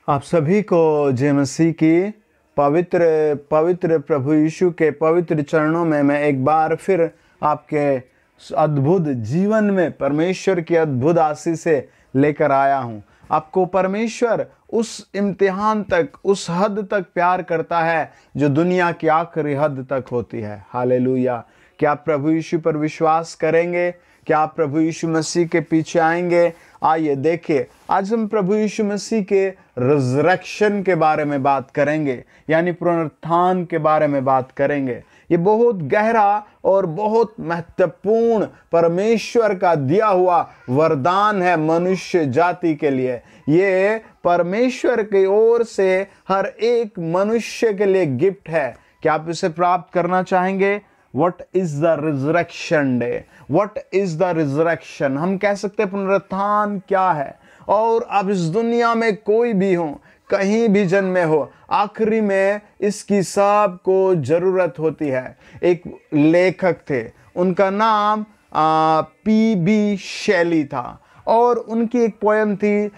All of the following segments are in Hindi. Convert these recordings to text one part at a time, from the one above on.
आप सभी को जय मसीह की पवित्र पवित्र प्रभु यीशु के पवित्र चरणों में मैं एक बार फिर आपके अद्भुत जीवन में परमेश्वर की अद्भुत आशीष से लेकर आया हूं। आपको परमेश्वर उस इम्तिहान तक, उस हद तक प्यार करता है जो दुनिया की आखिरी हद तक होती है। हालेलुया। क्या आप प्रभु यीशु पर विश्वास करेंगे? क्या आप प्रभु यीशु मसीह के पीछे आएंगे? आइए देखिए, आज हम प्रभु यीशु मसीह के रिजरेक्शन के बारे में बात करेंगे, यानी पुनरुत्थान के बारे में बात करेंगे। ये बहुत गहरा और बहुत महत्वपूर्ण परमेश्वर का दिया हुआ वरदान है मनुष्य जाति के लिए। ये परमेश्वर की ओर से हर एक मनुष्य के लिए गिफ्ट है। क्या आप इसे प्राप्त करना चाहेंगे? What is the resurrection day? What is the resurrection? हम कह सकते हैं पुनरुत्थान क्या है। और अब इस दुनिया में कोई भी हो, कहीं भी जन्मे हो, आखिरी में इसकी सबको जरूरत होती है। एक लेखक थे, उनका नाम पी.बी. शैली था और उनकी एक पोएम थी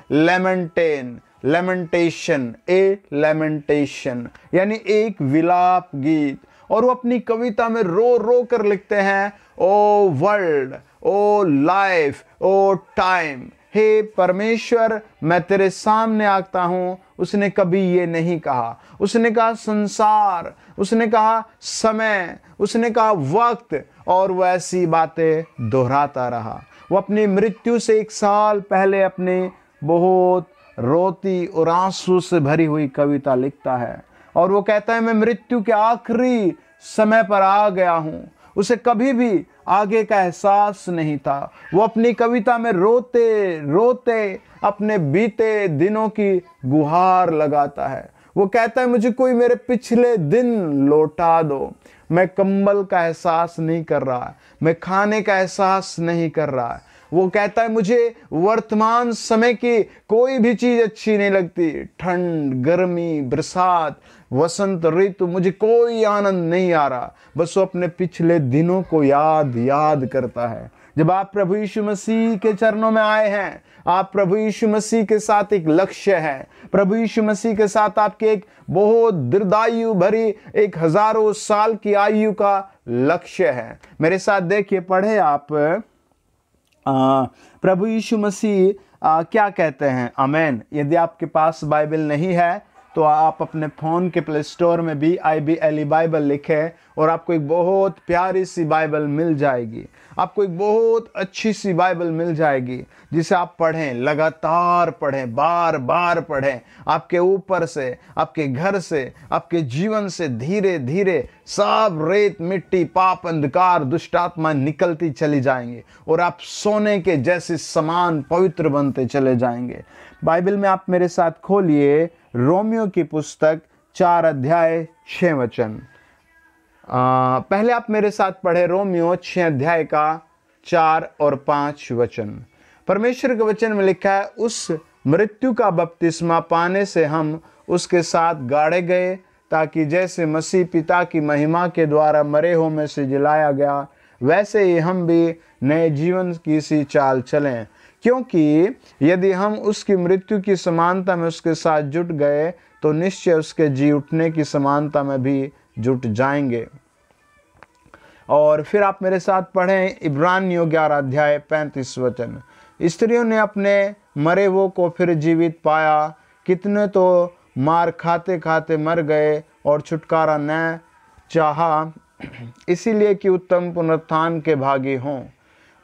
लेमेंटेशन, ए लेमेंटेशन, यानी एक विलाप गीत। और वो अपनी कविता में रो रो कर लिखते हैं, ओ वर्ल्ड, ओ लाइफ, ओ टाइम, हे परमेश्वर मैं तेरे सामने आता हूं। उसने कभी ये नहीं कहा। उसने कहा संसार, उसने कहा समय, उसने कहा वक्त, और वो ऐसी बातें दोहराता रहा। वो अपनी मृत्यु से 1 साल पहले अपनी बहुत रोती और आंसू से भरी हुई कविता लिखता है और वो कहता है मैं मृत्यु के आखिरी समय पर आ गया हूं। उसे कभी भी आगे का एहसास नहीं था। वो अपनी कविता में रोते रोते अपने बीते दिनों की गुहार लगाता है। वो कहता है मुझे कोई मेरे पिछले दिन लौटा दो। मैं कंबल का एहसास नहीं कर रहा, मैं खाने का एहसास नहीं कर रहा। वो कहता है मुझे वर्तमान समय की कोई भी चीज अच्छी नहीं लगती। ठंड, गर्मी, बरसात, वसंत ऋतु, मुझे कोई आनंद नहीं आ रहा। बस वो अपने पिछले दिनों को याद करता है। जब आप प्रभु यीशु मसीह के चरणों में आए हैं, आप प्रभु यीशु मसीह के साथ एक लक्ष्य है। प्रभु यीशु मसीह के साथ आपके एक बहुत दीर्घायु भरी, एक हजारों साल की आयु का लक्ष्य है। मेरे साथ देखिए, पढ़े आप प्रभु यीशु मसीह क्या कहते हैं। आमेन। यदि आपके पास बाइबल नहीं है तो आप अपने फ़ोन के प्ले स्टोर में BIBLE बाइबल लिखें और आपको एक बहुत प्यारी सी बाइबल मिल जाएगी। आपको एक बहुत अच्छी सी बाइबल मिल जाएगी जिसे आप पढ़ें, लगातार पढ़ें, बार बार पढ़ें। आपके ऊपर से, आपके घर से, आपके जीवन से धीरे धीरे सब रेत, मिट्टी, पाप, अंधकार, दुष्टात्मा निकलती चली जाएंगे और आप सोने के जैसे समान पवित्र बनते चले जाएंगे। बाइबल में आप मेरे साथ खोलिए रोमियो की पुस्तक 4 अध्याय 6 वचन। पहले आप मेरे साथ पढ़े रोमियो 6 अध्याय का 4 और 5 वचन। परमेश्वर के वचन में लिखा है, उस मृत्यु का बपतिस्मा पाने से हम उसके साथ गाड़े गए, ताकि जैसे मसीह पिता की महिमा के द्वारा मरे हुओं में से जिलाया गया, वैसे ही हम भी नए जीवन की सी चाल चलें। क्योंकि यदि हम उसकी मृत्यु की समानता में उसके साथ जुट गए तो निश्चय उसके जी उठने की समानता में भी जुट जाएंगे। और फिर आप मेरे साथ पढ़ें इब्रानियों 11 अध्याय 35 वचन। स्त्रियों ने अपने मरे वो को फिर जीवित पाया, कितने तो मार खाते खाते मर गए और छुटकारा न चाहा, इसीलिए कि उत्तम पुनरुत्थान के भागी हों।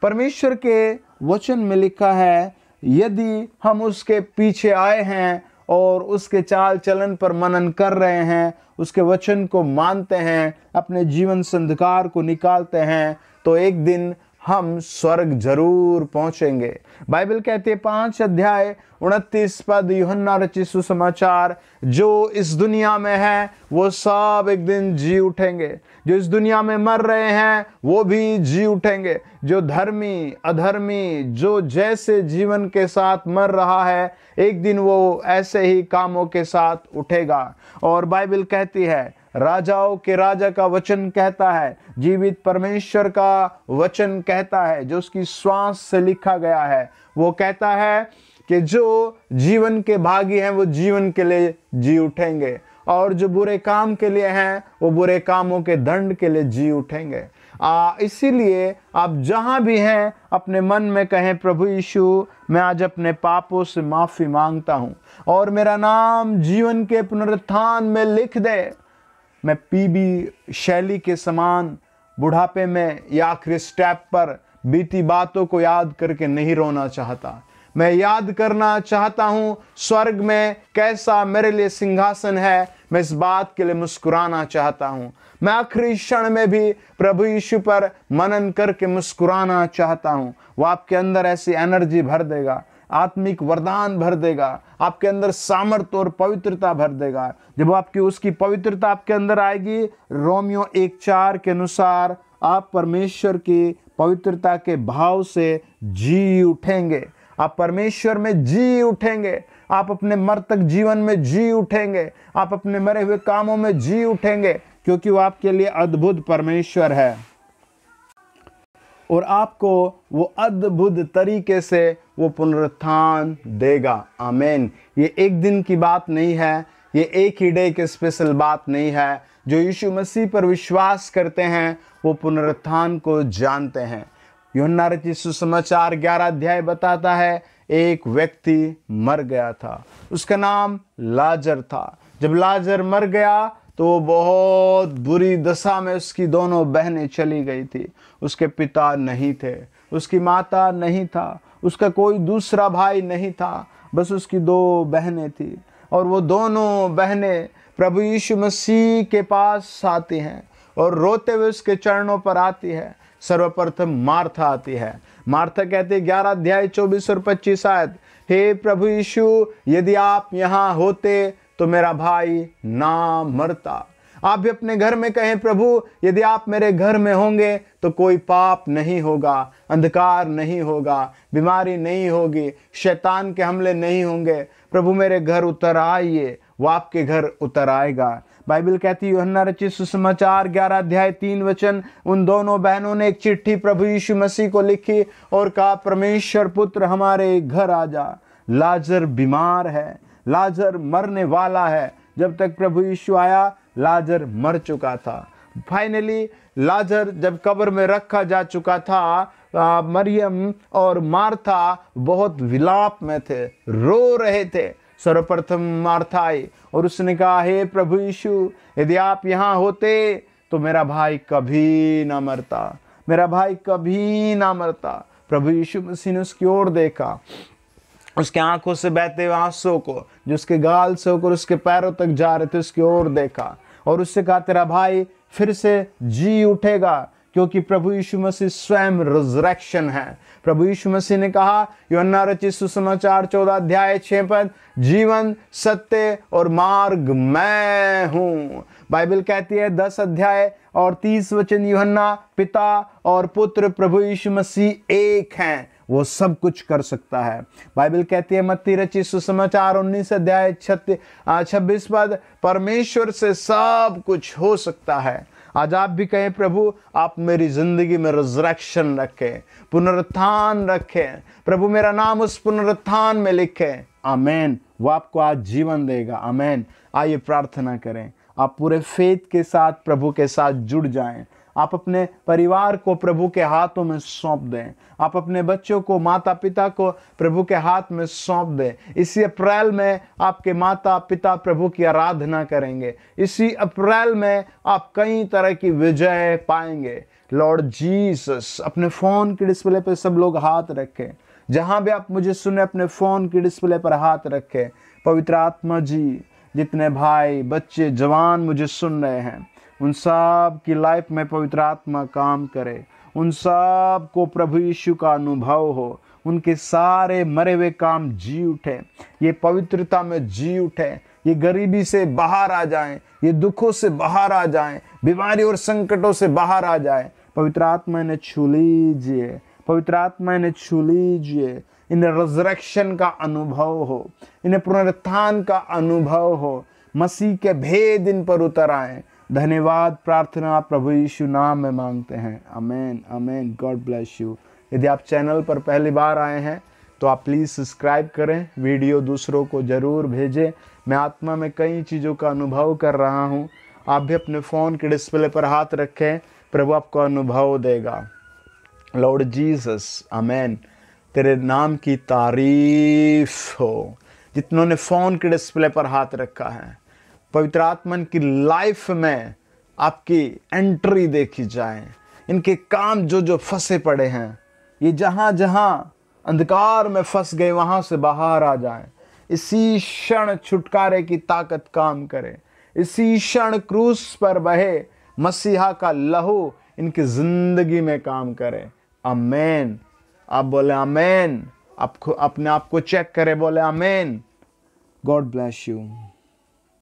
परमेश्वर के वचन में लिखा है, यदि हम उसके पीछे आए हैं और उसके चाल चलन पर मनन कर रहे हैं, उसके वचन को मानते हैं, अपने जीवन से अंधकार को निकालते हैं, तो एक दिन हम स्वर्ग जरूर पहुंचेंगे। बाइबल कहती है 5 अध्याय 29 पद, यूहन्ना रचित सुसमाचार, जो इस दुनिया में है वो सब एक दिन जी उठेंगे। जो इस दुनिया में मर रहे हैं वो भी जी उठेंगे। जो धर्मी, अधर्मी, जो जैसे जीवन के साथ मर रहा है, एक दिन वो ऐसे ही कामों के साथ उठेगा। और बाइबल कहती है, राजाओं के राजा का वचन कहता है, जीवित परमेश्वर का वचन कहता है, जो उसकी श्वास से लिखा गया है, वो कहता है कि जो जीवन के भागी हैं वो जीवन के लिए जी उठेंगे, और जो बुरे काम के लिए हैं वो बुरे कामों के दंड के लिए जी उठेंगे। इसीलिए आप जहां भी हैं अपने मन में कहें, प्रभु यीशु मैं आज अपने पापों से माफी मांगता हूं और मेरा नाम जीवन के पुनरुत्थान में लिख दे। मैं पीबी शैली के समान बुढ़ापे में या आखिरी स्टेप पर बीती बातों को याद करके नहीं रोना चाहता। मैं याद करना चाहता हूं स्वर्ग में कैसा मेरे लिए सिंहासन है, मैं इस बात के लिए मुस्कुराना चाहता हूं। मैं आखिरी क्षण में भी प्रभु यीशु पर मनन करके मुस्कुराना चाहता हूं। वो आपके अंदर ऐसी एनर्जी भर देगा, आत्मिक वरदान भर देगा, आपके अंदर सामर्थ्य और पवित्रता भर देगा। जब आपकी उसकी पवित्रता आपके अंदर आएगी, रोमियो 1:4 के अनुसार आप परमेश्वर की पवित्रता के भाव से जी उठेंगे। आप परमेश्वर में जी उठेंगे, आप अपने मर्तक जीवन में जी उठेंगे, आप अपने मरे हुए कामों में जी उठेंगे, क्योंकि वो आपके लिए अद्भुत परमेश्वर है और आपको वो अद्भुत तरीके से वो पुनरुत्थान देगा। आमीन। ये एक दिन की बात नहीं है, ये एक ही डे की स्पेशल बात नहीं है। जो यीशु मसीह पर विश्वास करते हैं वो पुनरुत्थान को जानते हैं। यूहन्ना रचित सुसमाचार 11 अध्याय बताता है, एक व्यक्ति मर गया था, उसका नाम लाजर था। जब लाजर मर गया तो वो बहुत बुरी दशा में उसकी दोनों बहनें चली गई थी। उसके पिता नहीं थे, उसकी माता नहीं था, उसका कोई दूसरा भाई नहीं था, बस उसकी 2 बहनें थी। और वो दोनों बहनें प्रभु यीशु मसीह के पास आती हैं और रोते हुए उसके चरणों पर आती है। सर्वप्रथम मार्था आती है। मार्था कहती है 11 अध्याय 24 और 25 आयत, हे प्रभु यीशु यदि आप यहाँ होते तो मेरा भाई ना मरता। आप भी अपने घर में कहें, प्रभु यदि आप मेरे घर में होंगे तो कोई पाप नहीं होगा, अंधकार नहीं होगा, बीमारी नहीं होगी, शैतान के हमले नहीं होंगे। प्रभु मेरे घर उतर आइए। वो आपके घर उतर आएगा। बाइबल कहती है यूहन्ना रचित सुसमाचार 11 अध्याय 3 वचन, उन दोनों बहनों ने एक चिट्ठी प्रभु यीशु मसीह को लिखी और कहा, परमेश्वर पुत्र हमारे घर आ जा, लाजर बीमार है, लाजर मरने वाला है। जब तक प्रभु यीशु आया लाजर मर चुका था। फाइनली लाजर जब कब्र में रखा जा चुका था, मरियम और मार्था बहुत विलाप में थे, रो रहे थे। सर्वप्रथम मार्था आई और उसने कहा, हे प्रभु यीशु यदि आप यहाँ होते तो मेरा भाई कभी ना मरता, मेरा भाई कभी ना मरता। प्रभु यीशु मसीह ने उसकी ओर देखा, उसके आंखों से बहते हुए आंसुओं को जो उसके गाल से होकर उसके पैरों तक जा रहे थे उसकी ओर देखा और उससे कहा, तेरा भाई फिर से जी उठेगा, क्योंकि प्रभु यीशु मसीह स्वयं रिजरेक्शन है। प्रभु यीशु मसीह ने कहा यूहन्ना रचित सुसमाचार 14 अध्याय 6 पद, जीवन सत्य और मार्ग मैं हूं। बाइबल कहती है 10 अध्याय और 30 वचन, यूहन्ना पिता और पुत्र प्रभु यीशु मसीह एक हैं, वो सब कुछ कर सकता है। बाइबल कहती है मत्ती रचित सुसमाचार 19 अध्याय 26 पद, परमेश्वर से सब कुछ हो सकता है। आज आप भी कहें, प्रभु आप मेरी जिंदगी में रिजरेक्शन रखें, पुनरुत्थान रखें, प्रभु मेरा नाम उस पुनरुत्थान में लिखें। आमीन। वो आपको आज जीवन देगा। आमीन। आइए प्रार्थना करें। आप पूरे फेथ के साथ प्रभु के साथ जुड़ जाएं। आप अपने परिवार को प्रभु के हाथों में सौंप दें। आप अपने बच्चों को, माता पिता को प्रभु के हाथ में सौंप दें। इसी अप्रैल में आपके माता पिता प्रभु की आराधना करेंगे। इसी अप्रैल में आप कई तरह की विजय पाएंगे। लॉर्ड जीसस, अपने फ़ोन की डिस्प्ले पर सब लोग हाथ रखें। जहां भी आप मुझे सुने अपने फ़ोन की डिस्प्ले पर हाथ रखें। पवित्र आत्मा जी, जितने भाई बच्चे जवान मुझे सुन रहे हैं, उन सब की लाइफ में पवित्र आत्मा काम करे। उन सब को प्रभु यीशु का अनुभव हो। उनके सारे मरे हुए काम जी उठे, ये पवित्रता में जी उठे, ये गरीबी से बाहर आ जाएं, ये दुखों से बाहर आ जाएं, बीमारी और संकटों से बाहर आ जाएं। पवित्र आत्मा इन्हें छू लीजिए, पवित्र आत्मा इन्हें छू लीजिए। इन्हें रिजरेक्शन का अनुभव हो, इन्हें पुनरुत्थान का अनुभव हो। मसीह के भेद इन पर उतर आए। धन्यवाद प्रार्थना प्रभु यीशु नाम में मांगते हैं। Amen amen. God bless you. यदि आप चैनल पर पहली बार आए हैं तो आप प्लीज़ सब्सक्राइब करें, वीडियो दूसरों को ज़रूर भेजें। मैं आत्मा में कई चीज़ों का अनुभव कर रहा हूँ। आप भी अपने फ़ोन के डिस्प्ले पर हाथ रखें, प्रभु आपको अनुभव देगा। लॉर्ड जीसस, आमेन, तेरे नाम की तारीफ हो। जितनों ने फ़ोन के डिस्प्ले पर हाथ रखा है, पवित्र आत्मा की लाइफ में आपकी एंट्री देखी जाए। इनके काम जो जो फंसे पड़े हैं, ये जहाँ जहाँ अंधकार में फंस गए वहाँ से बाहर आ जाएं। इसी क्षण छुटकारे की ताकत काम करे। इसी क्षण क्रूस पर बहे मसीहा का लहू इनकी जिंदगी में काम करे। आमेन। आप बोले आमेन। आपको अपने आप को चेक करें, बोले आमेन। God bless you.